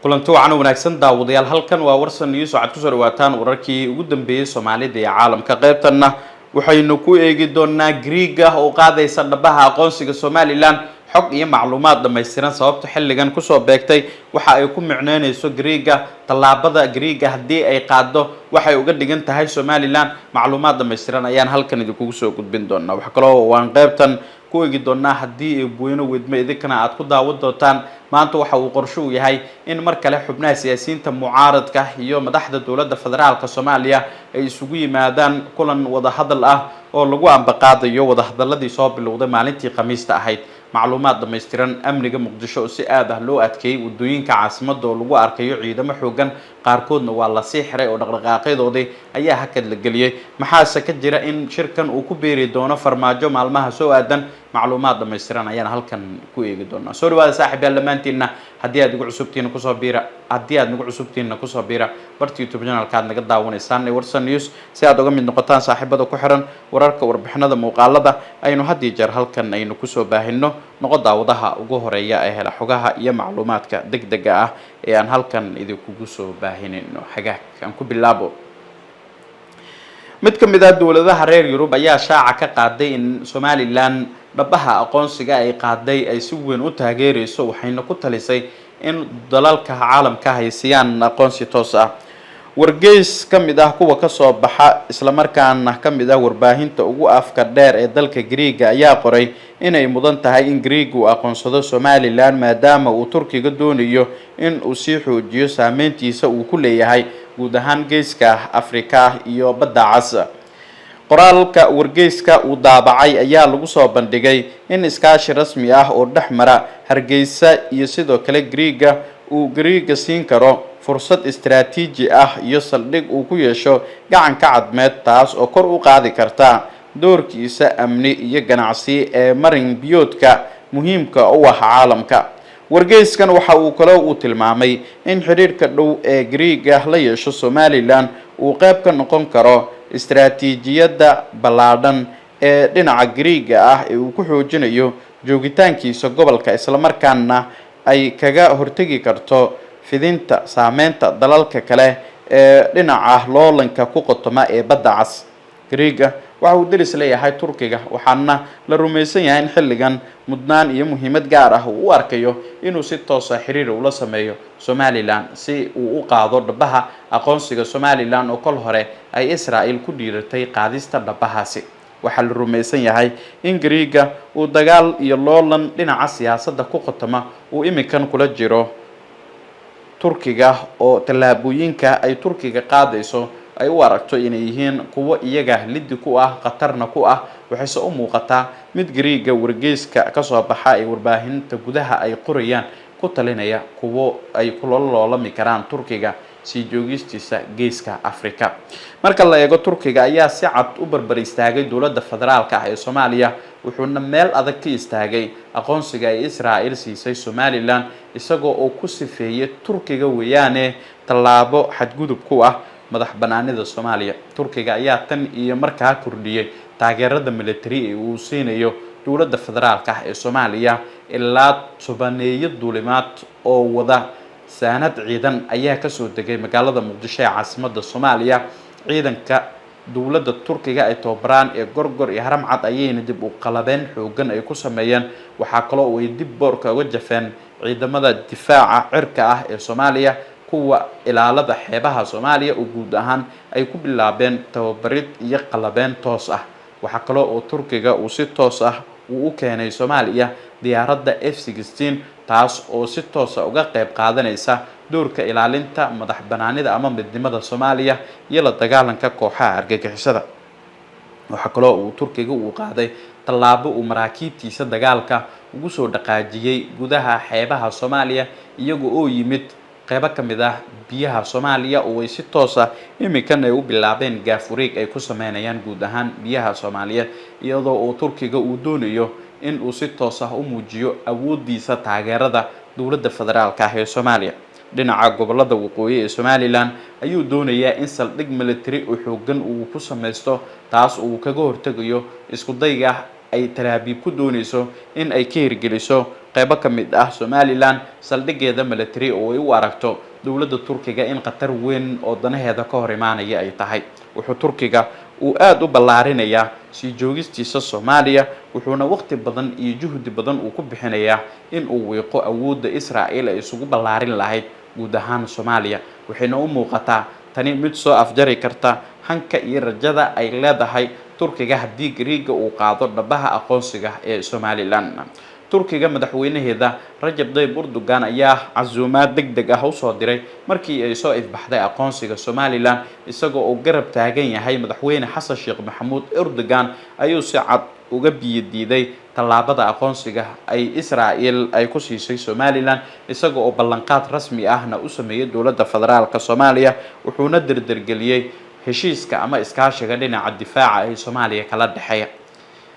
kulanti wacan wanaagsan daawadayaal halkan waa warsan news waxaad ku soo dhawaataan wararkii ugu dambeeyay Soomaalida ee caalamka qaybtana waxaynu ku eegi doonaa Greega oo qaadaysa dhabaha aqoonsiga Somaliland xog iyo macluumaad dhameystiran sababta xilligan ku soo beegtay waxa ay ku micneynayso Greega talaabada Greega hadii ay qaado waxay uga dhigan tahay Somaliland macluumaad dhameystiran ayaan halkan idinku soo gudbin doonaa wax kale oo aan qaybtan ku eegi doonaa hadii ay buuno wadmo idinkana aad ku daawad doontaan maanta waxa uu qorsho u yahay in mar kale xubnaha siyaasiyiinta mucaaradka iyo madaxda dawladda federaalka Soomaaliya ay isugu yimaadaan kulan wada hadal ah oo lagu ambaqaadayo wada hadaladii soo bilowday maalintii Khamiista ahayd macluumaad dhameystiran amniga Muqdisho si aad ah loo adkeeyay wadooyinka caasimadda oo lagu arkayo ciidamo xoogan qaarkoodna waa la sii xiray oo dhaqdhaqaaqadoodii ayaa hakad la geliyay maxaase ka jira in shirkan uu ku beeri doono farmaajo maalmaha soo aadan macluumaad dhameystiran ayaan halkan ku eegi doonaa soo dhawaada saaxiibayaal lamaantiina haddii aad ugu cusubtiina ku soo biira barta YouTube channelka aad naga daawanaysaan ee Warsan News si aad uga mid noqotaan saaxiibada ku xiran wararka warbixinada muuqaalada aynu hadii jeer halkan aynu ku soo baahino noqo daawadaha ugu horeeya ee hela xogaha iyo macluumaadka degdega ah ee aan halkan idinku soo baahinayno xagaag aan ku bilaabo mid ka mid ah dawladaha reer Yurub ayaa shaaca ka qaaday in Somaliland dhabaha aqoonsiga ay qaaday ay si weyn u taageerayso waxayna ku talisay in dalalka caalamka haysiyaan aqoonsi toos ah wargeys kamid ah kuwa ka soo baxa isla markaana kamid ah warbaahinta ugu afka dheer ee dalka Greega ayaa qoray inay mudan tahay in Greega uu aqoonsado Somaliland maadaama uu Turkiga doonayo in uu sii xoojiyo saameyntiisa uu ku leeyahay guud ahaan geeska Afrika iyo badda Cas qoraalka wargeyska uu daabacay ayaa lagu soo bandhigay in iskaashi rasmi ah oo dhexmara Hargeysa iyo sidoo kale Greega uu Greega siin karo fursad istiraatiiji ah iyo saldhig uu ku yeesho gacanka cadmeed taas oo kor u qaadi karta doorkiisa amni iyo ganacsi ee marin biyoodka muhiimka u ah caalamka wargeyskan waxa uu kale uu tilmaamay in xiriirka dhow ee Greega la yeesho Somaliland uu qayb ka noqon karo istiraatiijiyadda ballaadan ee dhinaca Greega ah ee uu ku xoojinayo joogitaankiisa gobolka isla markaana ay kaga hortagi karto fidinta saameynta dalalka kale ee dhinaca loolanka ku qotoma ee badda Cas Greega waxa uu diris leeyahay Turkiga waxaana la rumaysan yahay in xilligan mudnaan iyo muhiimad gaar ah uu arkayo inuu si toos ah xiriir ula sameeyo Somaliland si uu u qaado dhabaha aqoonsiga Somaliland oo kol hore ay Israa'iil ku dhiiratay qaadista dhabahaasi waxa la rumaysan yahay in Greega uu dagaal iyo loolan dhinaca siyaasadda ku qotoma uu imikan kula jiro Turkiga oo talaabooyinka ay Turkiga qaadayso ay u aragto inay yihiin kuwa iyaga lid ku ah qatarna ku ah waxayse u muuqataa mid Greega wargeyska ka soo baxa ay warbaahinta gudaha ay qorayaan ku talinaya kuwa ay kulololami karaan Turkiga si joogistiisa geeska Afrika marka la eego Turkiga ayaa si cad u barbar istaagay dawladda federaalka ah ee Soomaaliya wuxuuna meel adag ka istaagay aqoonsiga ay Israa'iil siisay Somaliland isagoo oo ku sifeeyay Turkiga weeyaane talaabo xadgudub ku ah madax banaanida Soomaaliya Turkiga ayaa tan iyo markaa kordhiyay taageerada military ee uu siinayo dawladda federaalka ah ee Soomaaliya ilaa tobaneeyo duulimaad oo wada saanad ciidan ayaa ka soo degay magaalada Muqdisho ee caasimadda Soomaaliya ciidanka dawladda Turkiga ay tababaraan ee gorgor iyo haram cad ayayna dib u qalabeen xoogan ay ku sameeyeen waxa kale oo ay dib boorka uga jafeen ciidamada difaaca cirka ah ee Soomaaliya kuwa ilaalada xeebaha Soomaaliya oo guud ahaan ay ku bilaabeen tababarid iyo qalabeen toos ah waxa kale oo Turkiga uu si toos ah u keenay Soomaaliya diyaaradda F-16 taas oo si toos ah uga qayb qaadanaysa doorka ilaalinta madax banaanida ama midnimada Soomaaliya iyo la dagaalanka kooxaha argagixisada waxa kale oo Turkiga uu qaaday talaabo uu maraakiibtiisa dagaalka ugu soo dhaqaajiyay gudaha xeebaha Soomaaliya iyagoo oo yimid qayb ka mid ah biyaha Soomaaliya oo ay si toos ah imikan ay u bilaabeen gaafureeg ay ku sameynayaan guud ahaan biyaha Soomaaliya iyadoo oo Turkiga uu doonayo in uu si toos ah u muujiyo awoodiisa taageerada dawladda federaalka ah ee Soomaaliya dhinaca gobolada waqooyi ee Somaliland ayuu doonayaa in saldhig military oo xoogan uu ku sameysto taas oo kaga hortagayo isku dayga ay Tel Aviv ku doonayso in ay ka hirgeliso qaybo ka mid ah Somaliland saldhigeeda military oo ay u aragto dowladda Turkiga in qatar weyn oo danaheeda ka hor imaanaya ay tahay. wuxuu Turkiga uu aad u ballaarinayaa sii joogistiisa Soomaaliya wuxuuna waqti badan iyo juhdi badan uu ku bixinayaa in uu wiiqo awoodda Israa'iil ay isugu ballaarin lahayd guud ahaan Soomaaliya. waxayna u muuqataa tani mid soo afjari karta hanka iyo rajada ay leedahay Turkiga haddii Greega uu qaado dhabaha aqoonsiga ee Somaliland. Turkiga madaxweynaheeda Rajab Tayyip Erdogan ayaa casuumaad degdeg ah u soo diray markii ay soo ifbaxday aqoonsiga Somaliland isagoo uu garab taagan yahay madaxweyne Xasan Sheekh Maxamuud. Erdogan ayuu si cad uga biyadiiday tallaabada aqoonsiga ay Israa'iil ay ku siisay Somaliland isagoo oo ballanqaad rasmi ahna u sameeyay dowladda federaalka Soomaaliya wuxuuna dardargeliyay heshiiska ama iskaashiga dhinaca difaaca ee Soomaaliya kala dhaxeeya.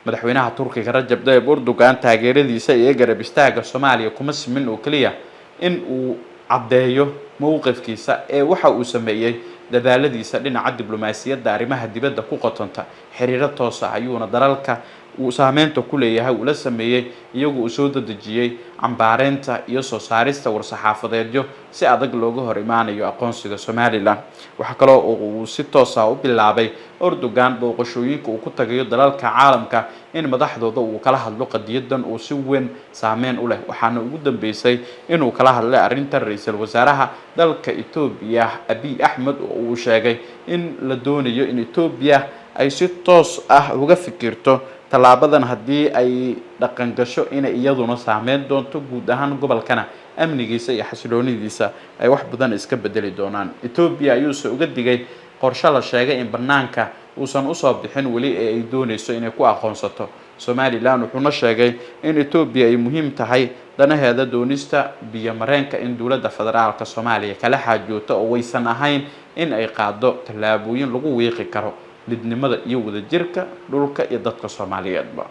madaxweynaha Turkiga Rajab Tayyip Erdogan taageeradiisa iyo garab istaaga Soomaaliya kuma simin oo kaliya in uu caddeeyo mowqifkiisa ee waxa uu sameeyay dadaaladiisa dhinaca diblomaasiyadda arrimaha dibadda ku qotonta xiriiro toos ah ayuuna dalalka uu saameynta ku leeyahay ula sameeyay iyagoo uu soo dadajiyay cambaareynta iyo soo saarista war-saxaafadeedyo si adag looga hor imaanayo aqoonsiga Somaliland. waxa kale oo uu si toos ah u bilaabay Erdogan booqashooyinka uu ku tagayo dalalka caalamka in madaxdooda uu kala hadlo qadiyadan uu si weyn saameyn u leh. waxaana ugu dambeysay inuu kala hadlay arrinta ra'iisul wasaaraha dalka Itoobiya Abiy Ahmed oo uu sheegay in la doonayo in Itoobiya ay si toos ah uga fikirto tallaabadan haddii ay dhaqan gasho inay iyaduna saameyn doonto guud ahaan gobolkana amnigiisa iyo xasiloonidiisa ay wax badan iska bedeli doonaan. Itoobiya ayuu soo uga digay qorshe la sheegay in banaanka uusan u soo bixin weli ee ay doonayso inay ku aqoonsato Somaliland. wuxuuna sheegay in Itoobiya ay muhiim tahay danaheeda doonista biyo mareenka in dowladda federaalka Soomaaliya kala xaajooto oo waysan ahayn in ay qaado tallaabooyin lagu wiiqi karo midnimada iyo wadajirka dhulka iyo dadka Soomaaliyeedba.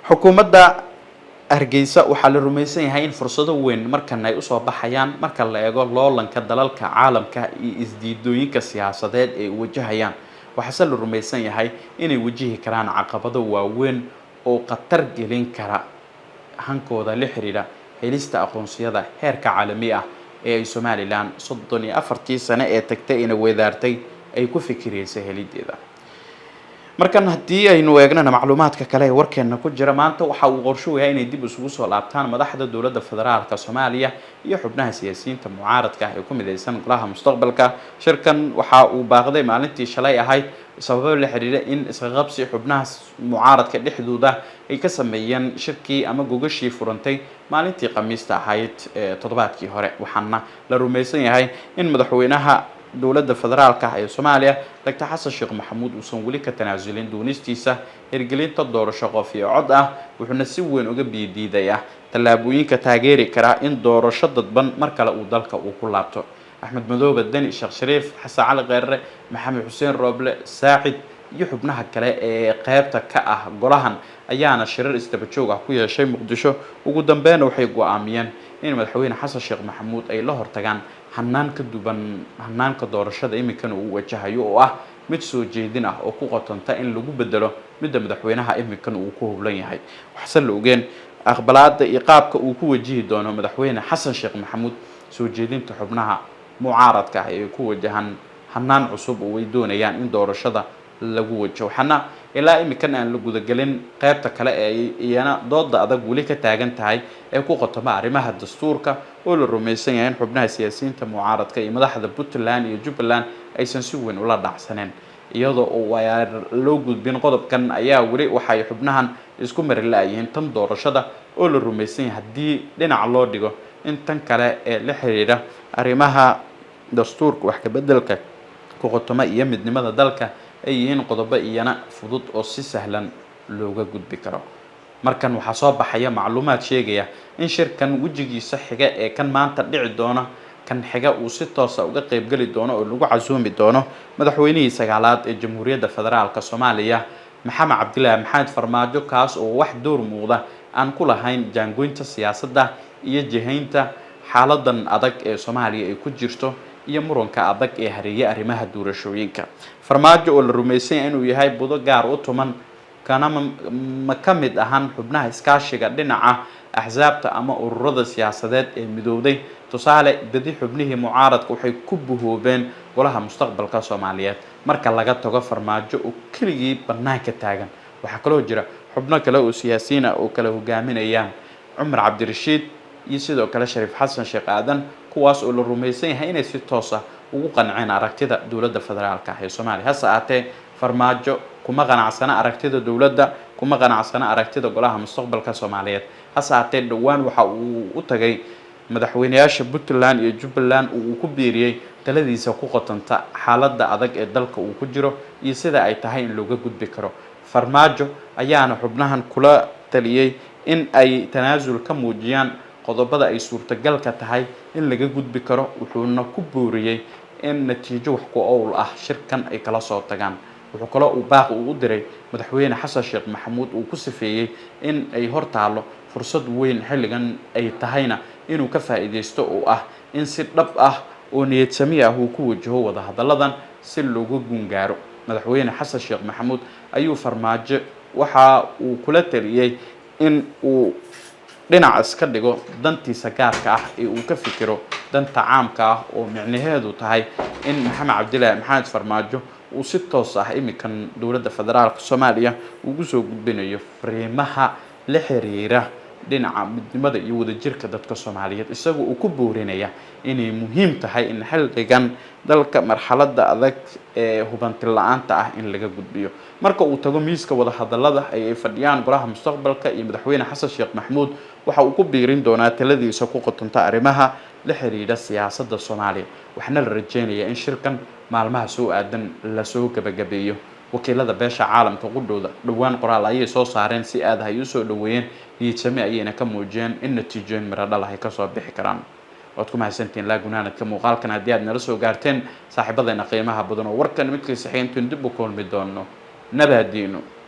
xukuumadda Hargeysa waxaa la rumaysan yahay in fursado weyn markan ay u soo baxayaan marka la eego loolanka dalalka caalamka iyo isdiidooyinka siyaasadeed ee wajahayaan. waxaase la rumaysan yahay inay wajihi karaan caqabado waaweyn oo khatar gelin kara hankooda la xiriira helista aqoonsiyada heerka caalami ah ee ay Somaliland 34 sano ee tagtay inay weedaartay ay ku fikiraysa helideeda. markan haddii aynu eegnana macluumaadka kale ee warkeena ku jira maanta waxa uu qorsho yahay inay dib isugu soo laabtaan madaxda dowladda federaalka Soomaaliya iyo xubnaha siyaasiyiinta mucaaradka ee ku midaysan golaha mustaqbalka. shirkan waxa uu baaqday maalintii shalay ahayd sababo la xiriira in isqabsi xubnaha mucaaradka dhexdooda ay ka sameeyeen shirkii ama gogashii furantay maalintii Khamiista ahayd toddobaadkii hore. waxaana la rumaysan yahay in madaxweynaha dowladda federaalka ee Soomaaliya Dr. Xasan Sheekh Maxamuud uusan weli ka tanaasulin doonistiisa hirgelinta doorasho qof iyo cod ah wuxuuna si weyn uga biyadiidaya tallaabooyinka taageeri kara in doorasho dadban mar kale uu dalka uu ku laabto. Axmed Madoobe Deni Sheekh Shariif Xasan Cali Kheyre Maxamed Xuseen Rooble Saacid iyo xubnaha kale ee qaybta ka ah golahan ayaana shirar isdaba joog ah ku yeeshay Muqdisho. ugu dambeyn waxay go'aamiyeen in madaxweyne Xasan Sheekh Maxamuud ay la hortagaan hanaanka duban hanaanka doorashada iminkana uu wajahayo oo ah mid soo jeedin ah oo ku qotonta in lagu bedelo midda madaxweynaha iminkana uu ku howlan yahay. waxaase la ogeen aqbalaada iyo qaabka uu ku wajihi doono madaxweyne Xasan Sheekh Maxamuud soo jeedinta xubnaha mucaaradka ah ee ku wajahan hanaan cusub oo ay doonayaan in doorashada lagu wajaho. waxaana ilaa iminkana aan la gudagelin qaybta kale ee iyana dooda adag weli ka taagan tahay ee ku qotoma arrimaha dastuurka oo la rumaysan yahay in xubnaha siyaasiyiinta mucaaradka iyo madaxda Puntland iyo Jubbaland aysan si weyn ula dhacsaneen. iyadoo oo loo gudbin qodobkan ayaa weli waxay xubnahan isku mari laayihiin tan doorashada oo la rumaysan yahay haddii dhinac loo dhigo in tan kale ee la xiriira arrimaha dastuurka wax ka bedelka ku qotoma iyo midnimada dalka ay yihiin qodobo iyana fudud oo si sahlan looga gudbi karo. markan waxaa soo baxaya macluumaad sheegaya in shirkan wajigiisa xiga ee kan maanta dhici doona kan xiga uu si toos ah uga qayb gali doono oo lagu casuumi doono madaxweynihii sagaalaad ee Jamhuuriyadda Federaalka Soomaaliya Maxamed Cabdilaahi Maxamed Farmaajo kaas oo wax door muuqda aan ku lahayn jaangoynta siyaasadda iyo jihaynta xaaladan adag ee Soomaaliya ay ku jirto iyo muranka adag ee hareeyay arrimaha doorashooyinka. Farmaajo oo la rumaysan inuu yahay budo gaar u tuman kana ma ka mid ahan xubnaha iskaashiga dhinaca axsaabta ama ururada siyaasadeed ee midowday. tusaale badi xubnihii mucaaradka waxay ku buhoobeen golaha mustaqbalka Soomaaliyeed marka laga tago farmaajo oo keligii bannaanka taagan. waxaa kaloo jira xubno kale oo siyaasiyiin ah oo kala hogaaminayaan Cumar Cabdirashiid iyo sidoo kale Shariif Xasan Sheekh Aadan, kuwaas oo la rumaysan yahay inay si toos ah ugu qanceen aragtida dowladda federaalka ah ee Soomaaliya. hase ahaatee farmaajo kuma qanacsana aragtida dowladda, kuma qanacsana aragtida golaha mustaqbalka Soomaaliyeed. hase ahaatee dhowaan waxa uu u tagay madaxweynayaasha Puntland iyo Jubbaland uu ku biiriyay taladiisa ku qotanta xaaladda adag ee dalka uu ku jiro iyo sida ay tahay in looga gudbi karo. farmaajo ayaana xubnahan kula taliyay in ay tanaasul ka muujiyaan qodobada ay suurtagalka tahay in laga gudbi karo, wuxuuna ku booriyay in natiijo wax ku ool ah shirkan ay kala soo tagaan. wuxuu kaloo uu baaq u diray madaxweyne Xasan Sheekh Maxamuud uu ku sifeeyay in ay hortaalo fursad weyn xilligan ay tahayna inuu ka faa'iideysto oo ah in si dhab ah oo niyad sami ah uu ku wajaho wada hadalladan si looga gungaaro. madaxweyne Xasan Sheekh Maxamuud ayuu farmaajo waxa uu kula taliyay in uu dhinac iska dhigo dantiisa gaarka ah ee uu ka fikiro danta caamka ah oo micnaheedu tahay in Maxamed Cabdilaahi Maxamed Farmaajo uu si toos ah imikan dowladda federaalka Soomaaliya ugu soo gudbinayo fariimaha la xiriira dhinaca midnimada iyo wadajirka dadka Soomaaliyeed, isagoo uu ku boorinaya inay muhiim tahay in xilligan dalka marxaladda adag ee hubanti la'aanta ah in laga gudbiyo. marka uu tago miiska wada hadallada ay fadhiyaan golaha mustaqbalka iyo madaxweyne Xasan Sheekh Maxamuud, waxa uu ku biirin doonaa taladiisa ku qotonta arrimaha la xiriira siyaasadda Soomaaliya. waxaana la rajeynayaa in shirkan maalmaha soo aadan la soo gabagabeeyo. wakiilada beesha caalamka qudhooda dhowaan qoraal ayay soo saareen si aad ay u soo dhaweeyeen niyad sami ayayna ka muujiyeen in natiijooyin miro dhal ay ka soo bixi karaan. waad ku mahadsantihiin gunaanadka muuqaalkan haddii aad nala soo gaarteen saaxiibadeena qiimaha badan oo warkan midkii saxiintu dib u kulmi doono. nabadiino.